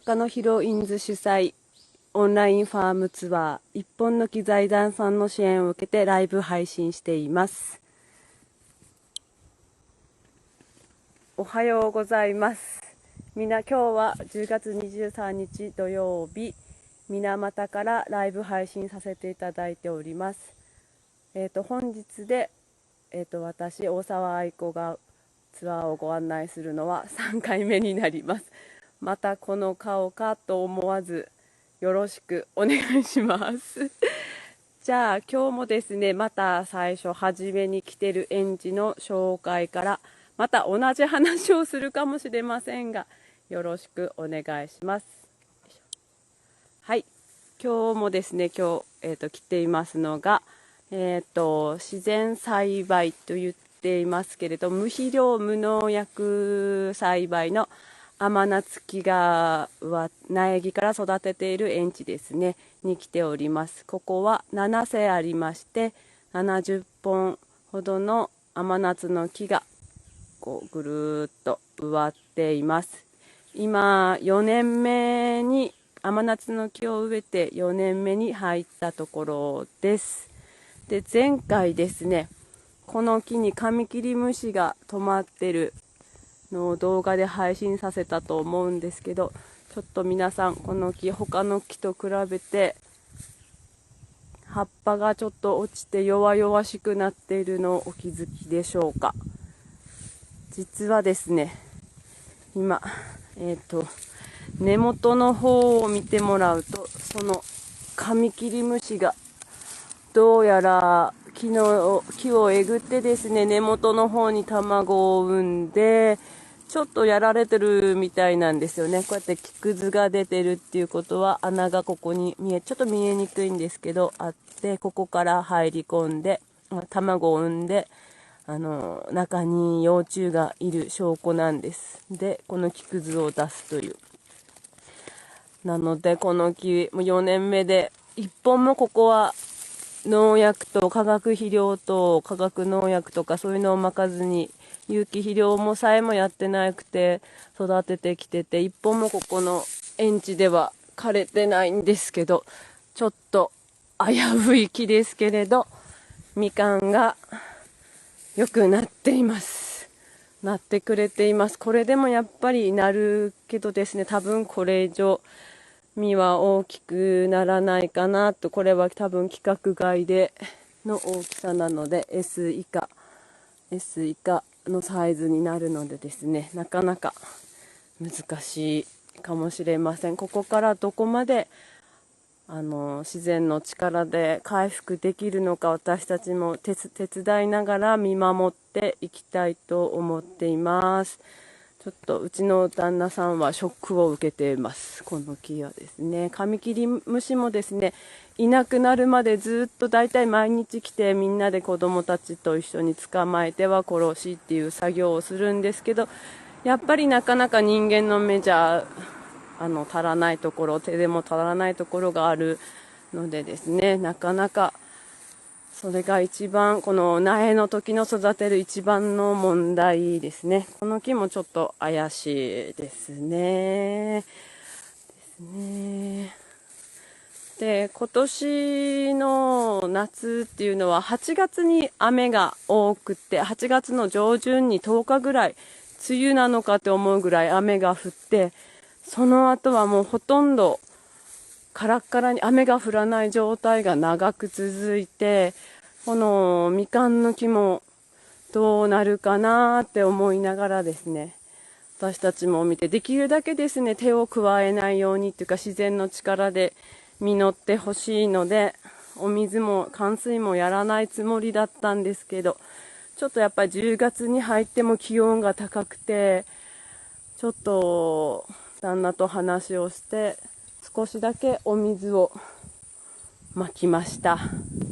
中野ヒロインズ主催オンラインファームツアー一本の木財団さんの支援を受けてライブ配信しています。おはようございます。今日は10月23日土曜日、水俣からライブ配信させていただいております。本日で、私大沢愛子がツアーをご案内するのは3回目になります。またこの顔かと思わずよろしくお願いしますじゃあ今日もですね、また最初初めに来てる園児の紹介からまた同じ話をするかもしれませんが、よろしくお願いします。はい、今日もですね、来ていますのが、自然栽培と言っていますけれど、無肥料無農薬栽培の甘夏木が苗木から育てている園地ですねに来ております。ここは7世ありまして、70本ほどの甘夏の木がこうぐるーっと植わっています。今4年目に甘夏の木を植えて4年目に入ったところです。で、前回ですね、この木にカミキリムシが止まってるのを動画で配信させたと思うんですけど、ちょっと皆さんこの木他の木と比べて葉っぱがちょっと落ちて弱々しくなっているのをお気づきでしょうか。実はですね、今根元の方を見てもらうと、そのカミキリムシがどうやら木をえぐってですね、根元の方に卵を産んでちょっとやられてるみたいなんですよね。こうやって木くずが出てるっていうことは、穴がここにちょっと見えにくいんですけどあって、ここから入り込んで卵を産んで、中に幼虫がいる証拠なんです。で、この木くずを出すという。なのでこの木も4年目で1本もここは農薬と化学肥料と化学農薬とかそういうのをまかずに、有機肥料もさえもやってなくて育ててきてて、一本もここの園地では枯れてないんですけど、ちょっと危うい木ですけれど、みかんがよくなっています。なってくれています。これでもやっぱりなるけどですね、多分これ以上実は大きくならないかなと。これは多分規格外での大きさなので S 以下のサイズになるのでですね、なかなか難しいかもしれません。ここからどこまで自然の力で回復できるのか、私たちも手伝いながら見守っていきたいと思っています。ちょっとうちの旦那さんはショックを受けています。この木はですね、カミキリムシもですね、いなくなるまでずっとだいたい毎日来て、みんなで子供たちと一緒に捕まえては殺しっていう作業をするんですけど、やっぱりなかなか人間の目じゃ足らないところ、手でも足らないところがあるのでですね、なかなかそれが一番、この苗の時の育てる一番の問題ですね。この木もちょっと怪しいですね。で、今年の夏っていうのは8月に雨が多くて、8月の上旬に10日ぐらい梅雨なのかって思うぐらい雨が降って、その後はもうほとんどカラッカラに雨が降らない状態が長く続いて、このみかんの木もどうなるかなって思いながらですね、私たちも見て、できるだけですね、手を加えないようにっていうか、自然の力で実ってほしいので、お水も冠水もやらないつもりだったんですけど、ちょっとやっぱり10月に入っても気温が高くて、ちょっと旦那と話をして少しだけお水をまきました。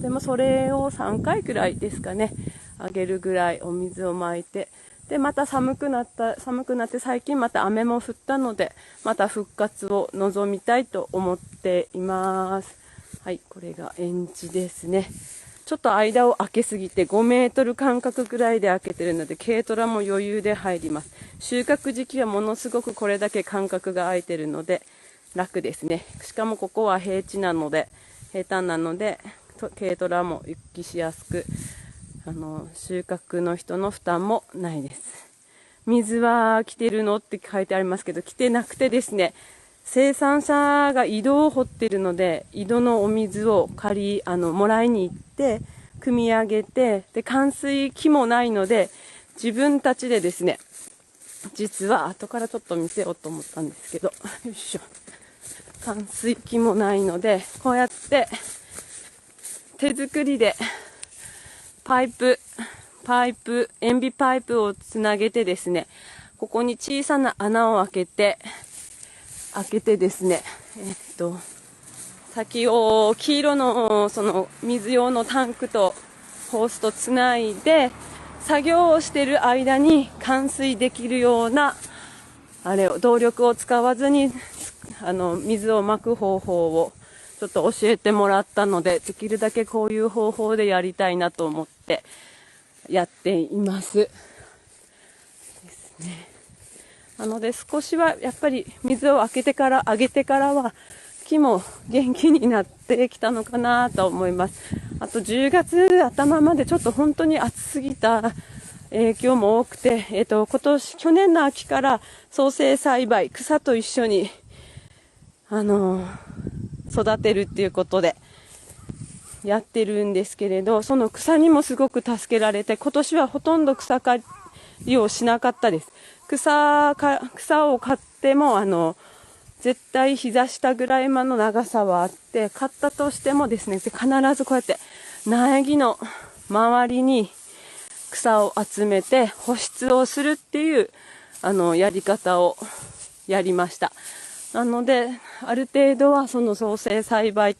でもそれを3回くらいですかね、あげるぐらいお水をまいて、でまた寒くなって最近また雨も降ったので、また復活を望みたいと思っています。はい、これが園地ですね。ちょっと間を空けすぎて5メートル間隔ぐらいで空けてるので、軽トラも余裕で入ります。収穫時期はものすごくこれだけ間隔が空いてるので楽ですね。しかもここは平坦なので軽トラも行きしやすく、収穫の人の負担もないです。水は来てるのって書いてありますけど、来てなくてですね、生産者が井戸を掘ってるので、井戸のお水をもらいに行って、汲み上げて、で、冠水機もないので、自分たちでですね、実は後からちょっと見せようと思ったんですけど、よいしょ。冠水機もないので、こうやって手作りで塩ビパイプをつなげてですね、ここに小さな穴を開けてですね、先を黄色のその水用のタンクとホースとつないで、作業をしている間に冠水できるような動力を使わずに水をまく方法をちょっと教えてもらったので、できるだけこういう方法でやりたいなと思ってやっていますですね。なので少しはやっぱり水をあげてからは木も元気になってきたのかなと思います。あと10月頭までちょっと本当に暑すぎた影響も多くて、去年の秋から草生栽培、草と一緒に、育てるっていうことでやってるんですけれど、その草にもすごく助けられて、今年はほとんど草刈りをしなかったです。草を刈っても、絶対膝下ぐらいの長さはあって、刈ったとしてもですね、必ずこうやって苗木の周りに草を集めて保湿をするっていうやり方をやりました。なのである程度はその草生栽培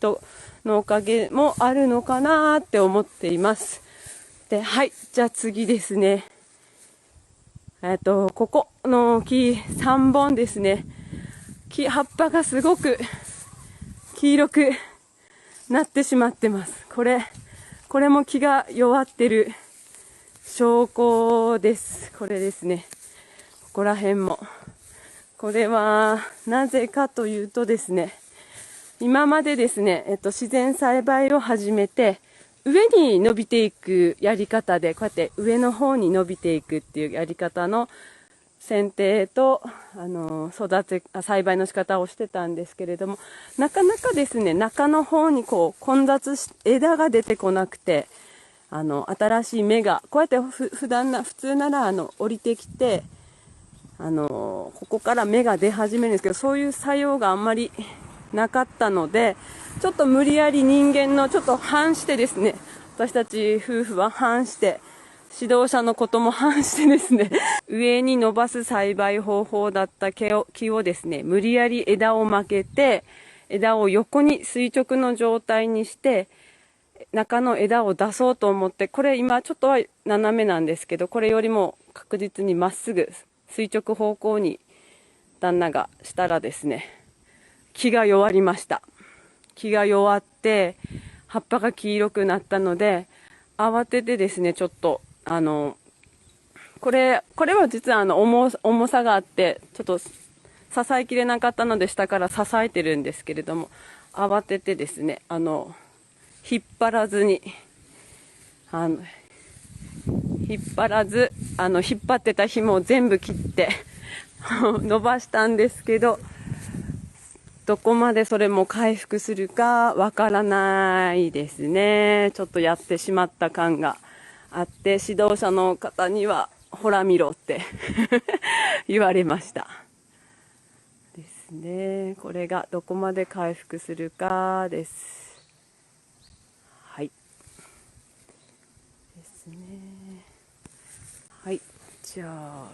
のおかげもあるのかなって思っています。で、はい、じゃあ次ですね。ここの木3本ですね。葉っぱがすごく黄色くなってしまってます。これも木が弱ってる証拠です。これですね。ここら辺も。これはなぜかというとですね、今までですね、自然栽培を始めて、上に伸びていくやり方で、こうやって上の方に伸びていくっていうやり方の剪定と、栽培の仕方をしてたんですけれども、なかなかですね、中の方に混雑し、枝が出てこなくて、新しい芽が、こうやって普通なら、降りてきて、ここから芽が出始めるんですけど、そういう作用があんまりなかったので、ちょっと無理やり人間のちょっと反してですね、私たち夫婦は反して、指導者のことも反してですね、上に伸ばす栽培方法だった木をですね、無理やり枝を曲げて、枝を横に垂直の状態にして、中の枝を出そうと思って、これ今ちょっとは斜めなんですけど、これよりも確実にまっすぐ垂直方向に旦那がしたらですね、木が弱りました。木が弱って葉っぱが黄色くなったので、慌ててですね、ちょっとこれは実は重さがあって、ちょっと支えきれなかったので下から支えてるんですけれども、慌ててですね、引っ張らず、引っ張ってた紐を全部切って伸ばしたんですけど、どこまでそれも回復するかわからないですね。ちょっとやってしまった感があって、指導者の方にはほら見ろって言われましたですね。これがどこまで回復するかです。はいですね。はい、じゃあ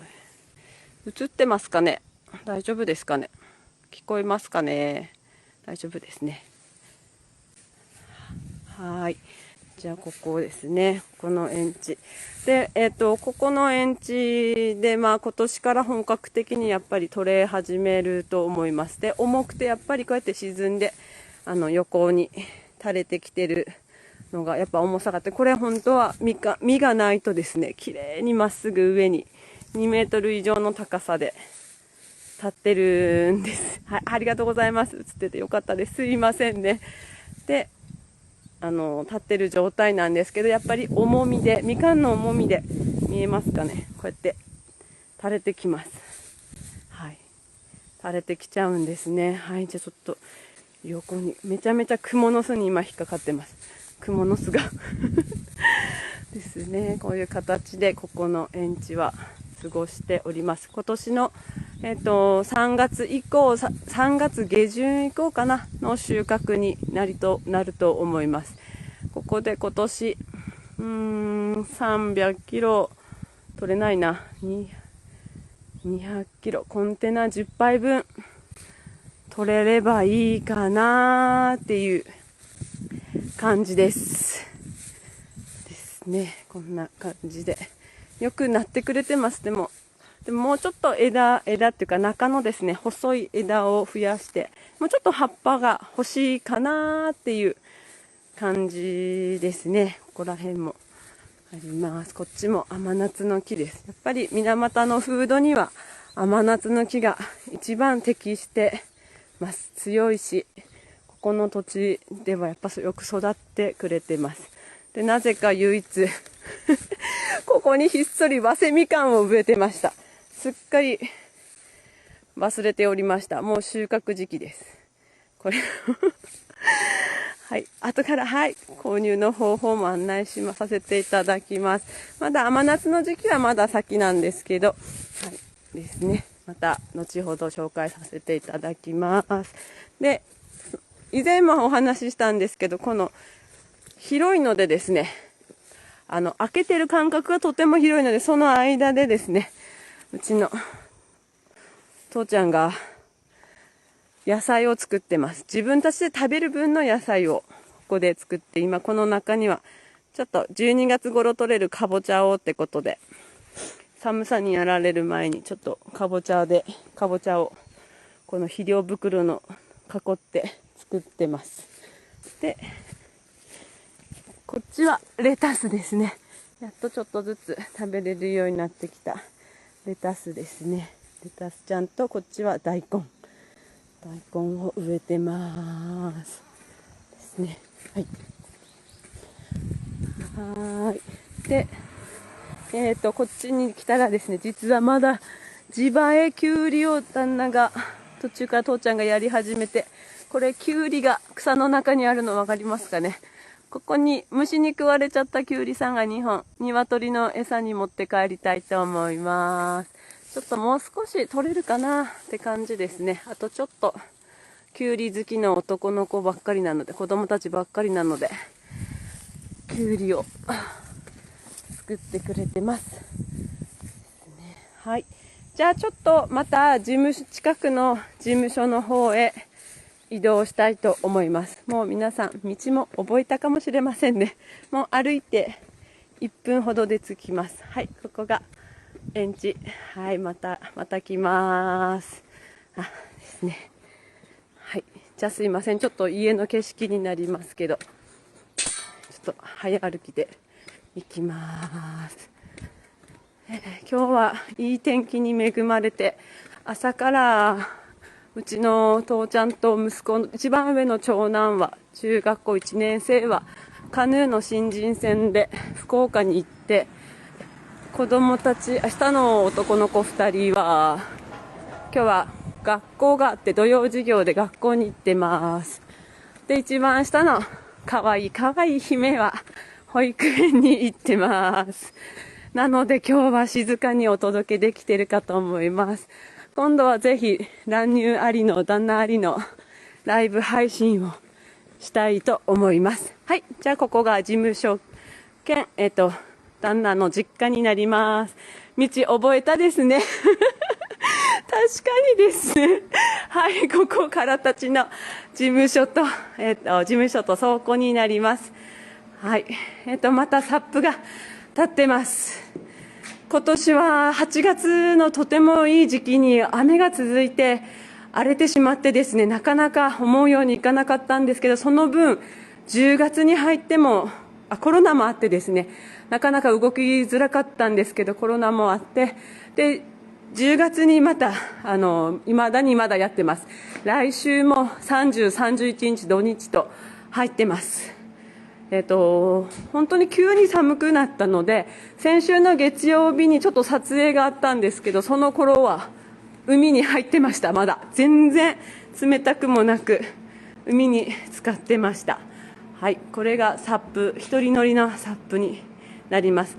映ってますかね。大丈夫ですかね。聞こえますかね。大丈夫ですね。はい。じゃあここですね。この園地で、ここの園地で、今年から本格的にやっぱり取れ始めると思います。で、重くてやっぱりこうやって沈んで横に垂れてきてるのがやっぱ重さがあって、これ本当は実がないとですね、綺麗にまっすぐ上に2メートル以上の高さで立ってるんです。はい、ありがとうございます。映っててよかったです。すいませんね。で、立ってる状態なんですけど、やっぱり重みで、みかんの重みで、見えますかね、こうやって垂れてきます。はい、垂れてきちゃうんですね。はい、じゃあちょっと横に、めちゃめちゃ蜘蛛の巣に今引っかかってます。蜘蛛の巣がですね。こういう形でここの園地は過ごしております。今年の3月以降、3月下旬以降かなの収穫になると思います。ここで今年300キロ取れないな、200キロ、コンテナ10杯分取れればいいかなっていう感じですね。こんな感じでよくなってくれてます。でももうちょっと枝っていうか中のですね、細い枝を増やして、もうちょっと葉っぱが欲しいかなっていう感じですね。ここら辺もあります。こっちも甘夏の木です。やっぱり水俣の風土には甘夏の木が一番適してます。強いし、ここの土地ではやっぱよく育ってくれてます。で、なぜか唯一ここにひっそり早生みかんを植えてました。すっかり忘れておりました。もう収穫時期です。これはい、後から、はい、購入の方法も案内させていただきます。まだ甘夏の時期はまだ先なんですけど、はい、ですね。また後ほど紹介させていただきます。で、以前もお話ししたんですけど、この広いのでですね、開けてる間隔がとても広いので、その間でですね、うちの父ちゃんが野菜を作ってます。自分たちで食べる分の野菜をここで作って、今この中にはちょっと12月頃取れるかぼちゃをってことで、寒さにやられる前にちょっとかぼちゃをこの肥料袋の囲って作ってます。で、こっちはレタスですね。やっとちょっとずつ食べれるようになってきたレタスですね。レタスちゃんと、こっちは大根を植えてますですね。はいで、こっちに来たらですね、実はまだ地映えきゅうりを旦那が途中から父ちゃんがやり始めて、これきゅうりが草の中にあるの分かりますかね。ここに虫に食われちゃったきゅうりさんが2本、鶏の餌に持って帰りたいと思います。ちょっともう少し取れるかなって感じですね。あとちょっときゅうり好きな男の子ばっかりなので、子供たちばっかりなので、きゅうりを作ってくれてます。はい。じゃあちょっとまた近くの事務所の方へ移動したいと思います。もう皆さん道も覚えたかもしれませんね。もう歩いて1分ほどで着きます。はい、ここが園地。はい、また来ます。ですね。はい。じゃあすいません。ちょっと家の景色になりますけど、ちょっと早歩きで行きます。今日はいい天気に恵まれて、朝からうちの父ちゃんと息子の一番上の長男は、中学校1年生はカヌーの新人戦で福岡に行って、子供たち、下の男の子2人は今日は学校があって土曜授業で学校に行ってます。で、一番下のかわいい姫は保育園に行ってます。なので今日は静かにお届けできてるかと思います。今度はぜひ乱入ありの旦那ありのライブ配信をしたいと思います。はい、じゃあここが事務所兼旦那の実家になります。道覚えたですね。確かにですね。はい、ここからたちの事務所と倉庫になります。はい、またサップが立ってます。今年は8月のとてもいい時期に雨が続いて荒れてしまってですね、なかなか思うようにいかなかったんですけど、その分10月に入ってもコロナもあってですね、なかなか動きづらかったんですけど、コロナもあって、で10月にまた未だにまだやってます。来週も30、31日土日と入ってます。本当に急に寒くなったので、先週の月曜日にちょっと撮影があったんですけど、その頃は海に入ってました。まだ全然冷たくもなく海に浸かってました。はい、これがサップ、一人乗りのサップになります。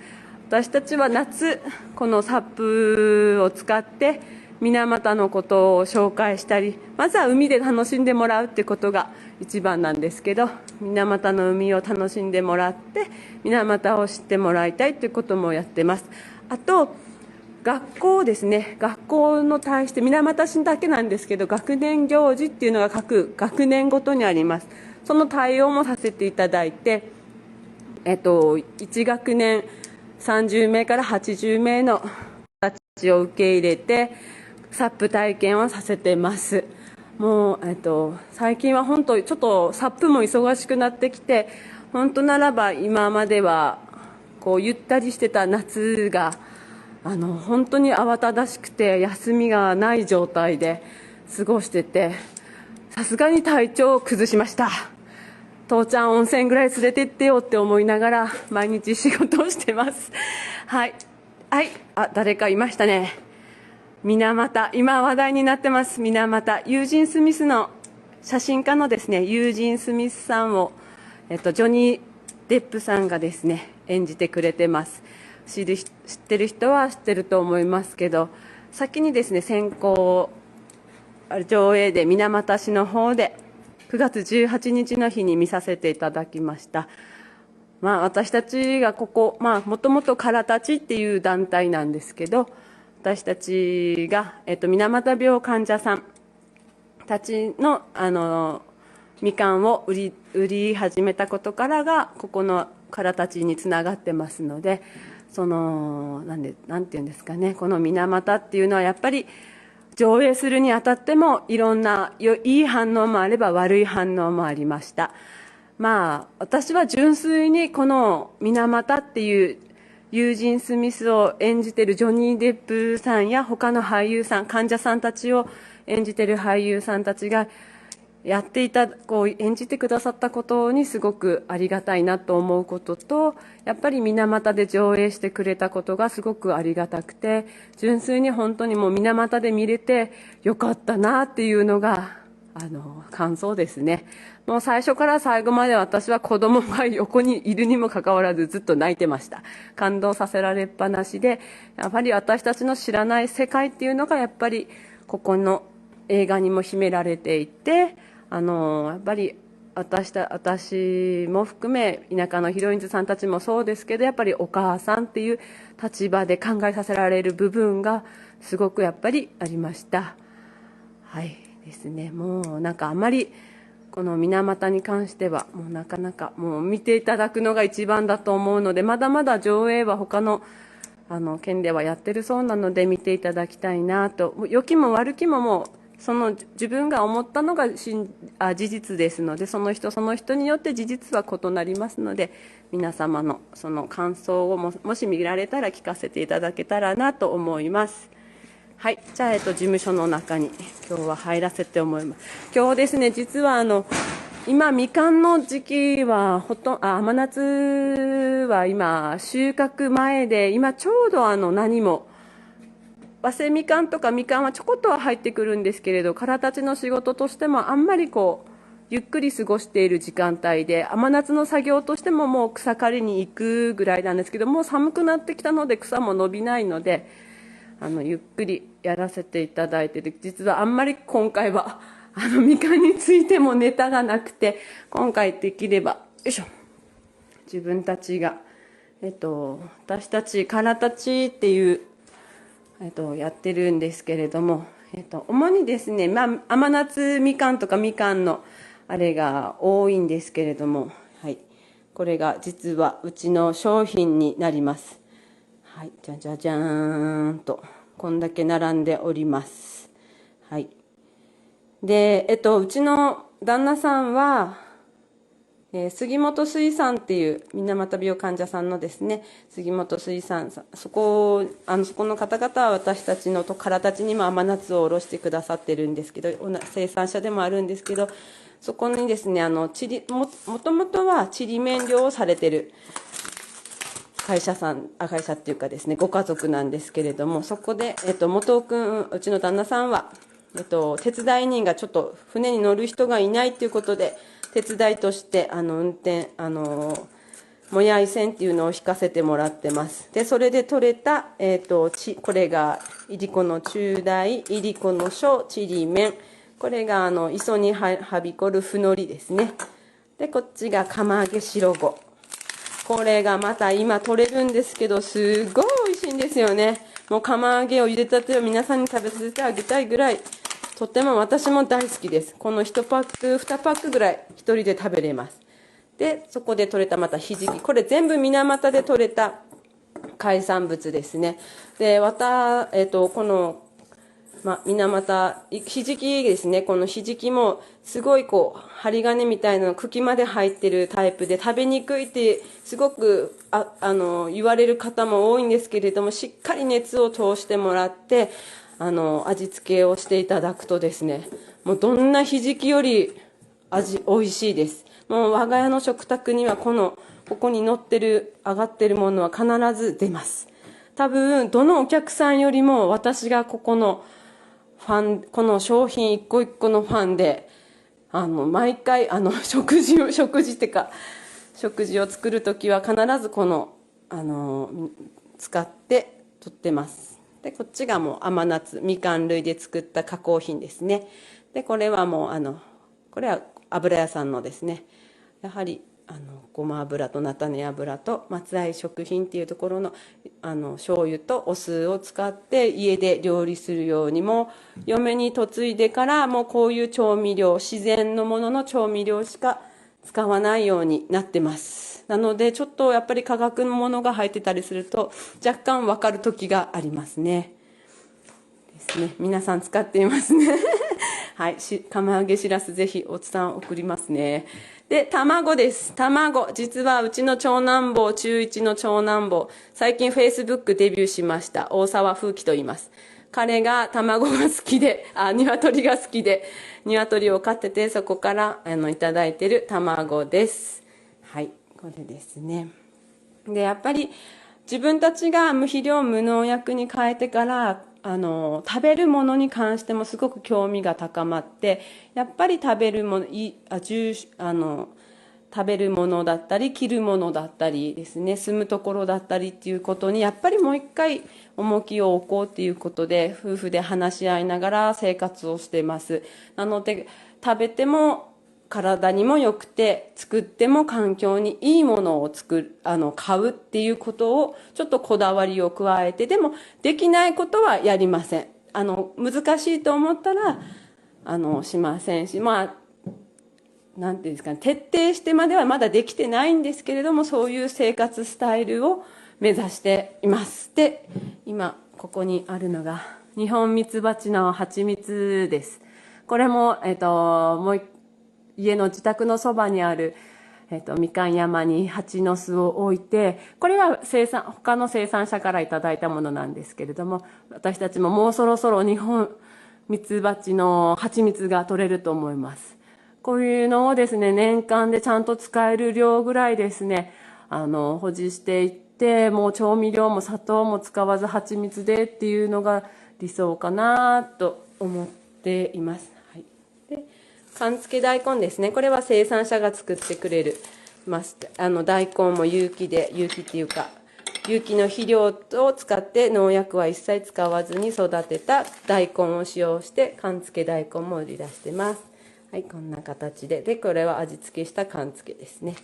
私たちは夏このサップを使って水俣のことを紹介したり、まずは海で楽しんでもらうってことが一番なんですけど、水俣の海を楽しんでもらって水俣を知ってもらいたいということもやってます。あと学校ですね、学校の対して水俣市だけなんですけど、学年行事っていうのが各学年ごとにあります。その対応もさせていただいて、1学年30名から80名の子たちを受け入れてサップ体験をさせてます。もう、最近は本当ちょっとサップも忙しくなってきて、本当ならば今まではこうゆったりしてた夏が本当に慌ただしくて休みがない状態で過ごしてて、さすがに体調を崩しました。父ちゃん温泉ぐらい連れてってよって思いながら毎日仕事をしてます。はい、はい、誰かいましたね。水俣、今話題になってます。水俣、ユージン・スミスの写真家のですね、ユージン・スミスさんを、ジョニー・デップさんがですね演じてくれてます。知ってる人は知ってると思いますけど、先にですね先行上映で水俣市の方で9月18日の日に見させていただきました。私たちがここ、もともとからたちっていう団体なんですけど、私たちが、水俣病患者さんたちの、みかんを売り始めたことからがここのからたちにつながってますので、なんていうんですかね、この水俣っていうのはやっぱり上映するにあたってもいろんないい反応もあれば悪い反応もありました。私は純粋にこの水俣っていうユージン・スミスを演じているジョニー・デップさんや他の俳優さん、患者さんたちを演じている俳優さんたちがやっていた演じてくださったことにすごくありがたいなと思うことと、やっぱり水俣で上映してくれたことがすごくありがたくて、純粋に本当にもう水俣で見れてよかったなっていうのが感想ですね。もう最初から最後まで私は子供が横にいるにもかかわらずずっと泣いてました。感動させられっぱなしで、やっぱり私たちの知らない世界っていうのがやっぱりここの映画にも秘められていて、やっぱり私も含め田舎のヒロインズさんたちもそうですけど、やっぱりお母さんっていう立場で考えさせられる部分がすごくやっぱりありました。はいですね。もうなんかあまりこの水俣に関してはもうなかなかもう見ていただくのが一番だと思うので、まだまだ上映は他の県ではやってるそうなので見ていただきたいなと。良きも悪きももうその自分が思ったのが事実ですので、その人その人によって事実は異なりますので、皆様のその感想をもし見られたら聞かせていただけたらなと思います。はい、じゃあ、事務所の中に今日は入らせて思います。今日ですね、実は今みかんの時期は甘夏は今収穫前で、今ちょうど何も早生みかんとかみかんはちょこっとは入ってくるんですけれど、からたちの仕事としてもあんまりゆっくり過ごしている時間帯で、甘夏の作業としてももう草刈りに行くぐらいなんですけど、もう寒くなってきたので草も伸びないのでゆっくりやらせていただいて、実はあんまり今回はみかんについてもネタがなくて、今回できれば自分たちが私たちからたちっていうやってるんですけれども、主にですね、甘夏みかんとかみかんのあれが多いんですけれども、はい、これが実はうちの商品になります。はい、じゃじゃじゃーんとこんだけ並んでおります。はい。で、うちの旦那さんは杉本水産っていう水俣病患者さんのですね、杉本水産さん、そこの方々は私たちのからたちにも甘夏を卸してくださってるんですけど、生産者でもあるんですけど、そこにですね、もともとはちりめん漁をされてる会社っていうかですね、ご家族なんですけれども、そこで、元尾君、うちの旦那さんは、手伝い人がちょっと船に乗る人がいないということで、手伝いとして運転もやい線っていうのを引かせてもらってます。でそれで取れた、これがいりこの中大、いりこの小、ちりめん、これが磯にはびこるふのりですね。でこっちが釜揚げ白子、これがまた今取れるんですけど、すごい美味しいんですよね。もう釜揚げを茹でたてを皆さんに食べさせてあげたいぐらい、とっても私も大好きです。この1パック2パックぐらい1人で食べれます。でそこで取れたまたひじき、これ全部水俣で取れた海産物ですね。でこの水俣ひじきですね。このひじきもすごい針金みたいなの茎まで入ってるタイプで食べにくいってすごく言われる方も多いんですけれども、しっかり熱を通してもらって味付けをしていただくとですね、もうどんなひじきより美味しいです。もう我が家の食卓にはここに乗ってる上がってるものは必ず出ます。多分どのお客さんよりも私がこの商品一個一個のファンで毎回食事を作るときは必ず使って取ってます。でこっちがもう甘夏みかん類で作った加工品ですね。でこれはもうこれは油屋さんのですね、やはりごま油と菜種油と松愛食品っていうところの醤油とお酢を使って家で料理するように、も嫁に嫁いでからもうこういう調味料、自然のものの調味料しか使わないようになってます。なのでちょっとやっぱり化学のものが入ってたりすると若干分かる時がありますね。ですね、皆さん使っていますねはい、釜揚げしらすぜひおつさん送りますね。で卵です。卵、実はうちの長男坊、中1の長男坊、最近フェイスブックデビューしました大沢風紀と言います。彼が卵が好きで鶏が好きで鶏を飼ってて、そこからいただいてる卵です。はい、これですね。でやっぱり自分たちが無肥料無農薬に変えてから食べるものに関してもすごく興味が高まって、やっぱり食べるものだったり着るものだったりですね、住むところだったりっていうことにやっぱりもう一回重きを置こうっていうことで夫婦で話し合いながら生活をしています。なので食べても体にも良くて作っても環境にいいものを買うっていうことをちょっとこだわりを加えて、でもできないことはやりません。難しいと思ったらしませんし、なんていうんですかね、徹底してまではまだできてないんですけれども、そういう生活スタイルを目指しています。で今ここにあるのがニホンミツバチの蜂蜜です。これももう家の自宅のそばにある、みかん山に蜂の巣を置いて、これは他の生産者からいただいたものなんですけれども、私たちももうそろそろ日本ミツバチの蜂蜜が取れると思います。こういうのをですね、年間でちゃんと使える量ぐらいですね、保持していって、もう調味料も砂糖も使わず蜂蜜でっていうのが理想かなと思っています。はい。で寒付大根ですね。これは生産者が作ってくれる大根も有機っていうか有機の肥料を使って農薬は一切使わずに育てた大根を使用して寒付大根も売り出してます。はい、こんな形でこれは味付けした寒付ですね。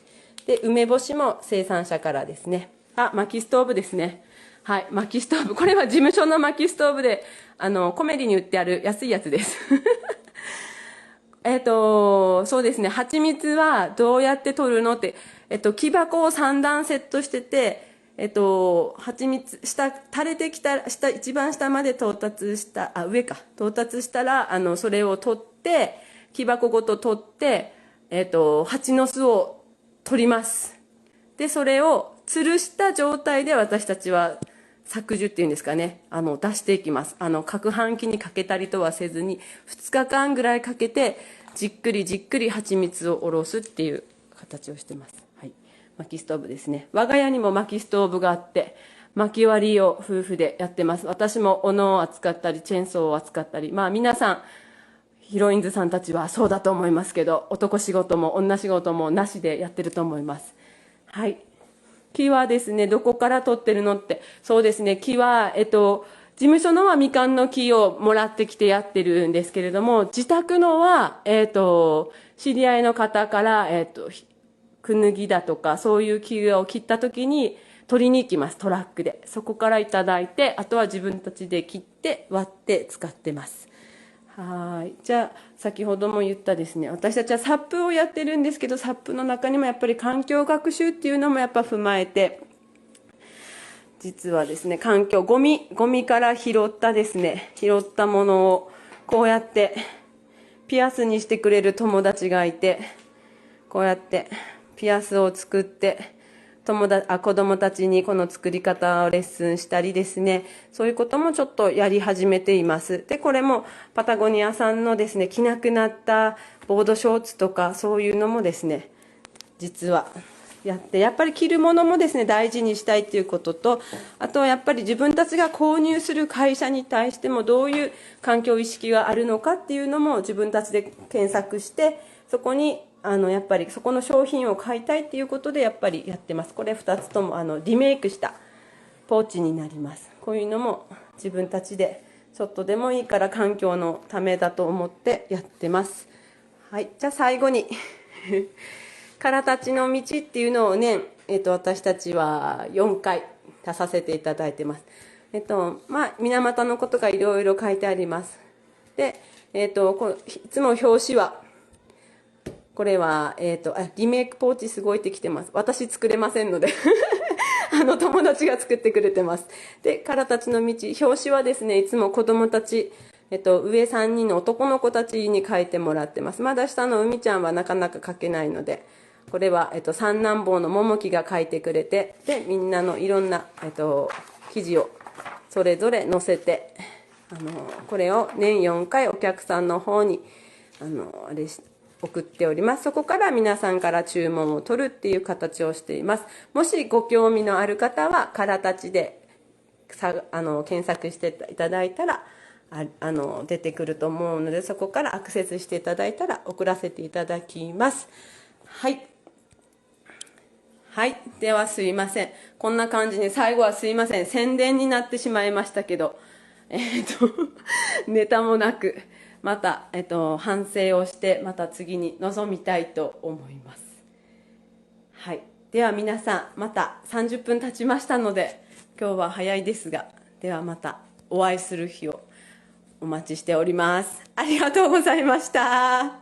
で梅干しも生産者からですね。薪ストーブですね。はい、薪ストーブ、これは事務所の薪ストーブでコメリに売ってある安いやつですそうですね、蜂蜜はどうやって取るのって、木箱を3段セットしてて、蜂蜜垂れてきた一番下まで到達したらそれを取って木箱ごと取って、蜂の巣を取ります。でそれを吊るした状態で私たちは搾受っていうんですかね、出していきます。攪拌機にかけたりとはせずに2日間ぐらいかけてじっくりじっくり蜂蜜をおろすっていう形をしてます。はい、薪ストーブですね。我が家にも薪ストーブがあって薪割りを夫婦でやってます。私も斧を扱ったりチェーンソーを扱ったり、皆さんヒロインズさんたちはそうだと思いますけど、男仕事も女仕事もなしでやってると思います。はい。木はですね、どこから取ってるのって、そうですね、木は、事務所のはみかんの木をもらってきてやってるんですけれども、自宅のは、知り合いの方から、クヌギだとか、そういう木を切った時に取りに行きます、トラックで。そこからいただいて、あとは自分たちで切って割って使ってます。はい。じゃあ、先ほども言ったですね、私たちはサップをやってるんですけど、サップの中にもやっぱり環境学習っていうのもやっぱ踏まえて、実はですね、ゴミから拾ったものをこうやってピアスにしてくれる友達がいて、こうやってピアスを作って、子供たちにこの作り方をレッスンしたりですね、そういうこともちょっとやり始めています。でこれもパタゴニアさんのですね、着なくなったボードショーツとかそういうのもですね、実はやって、やっぱり着るものもですね大事にしたいっていうことと、あとはやっぱり自分たちが購入する会社に対してもどういう環境意識があるのかっていうのも自分たちで検索して、そこにやっぱりそこの商品を買いたいっていうことでやっぱりやってます。これ2つともリメイクしたポーチになります。こういうのも自分たちでちょっとでもいいから環境のためだと思ってやってます。はい、じゃあ最後にからたちの道っていうのをね、私たちは4回出させていただいてます。水俣のことがいろいろ書いてあります。で、いつも表紙はこれは、リメイクポーチすごいってきてます。私作れませんので友達が作ってくれてます。で、からたちの道、表紙はですね、いつも子供たち、上3人の男の子たちに書いてもらってます。まだ下の海ちゃんはなかなか書けないので、これは、三男坊の桃木が書いてくれて、で、みんなのいろんな、記事をそれぞれ載せて、これを年4回お客さんの方に、送っております。そこから皆さんから注文を取るっていう形をしています。もしご興味のある方はからたちで検索していただいたら出てくると思うので、そこからアクセスしていただいたら送らせていただきます。はいはい、ではすいません、こんな感じに最後はすいません、宣伝になってしまいましたけどネタもなくまた、反省をしてまた次に臨みたいと思います。はい、では皆さんまた30分経ちましたので、今日は早いですが、ではまたお会いする日をお待ちしております。ありがとうございました。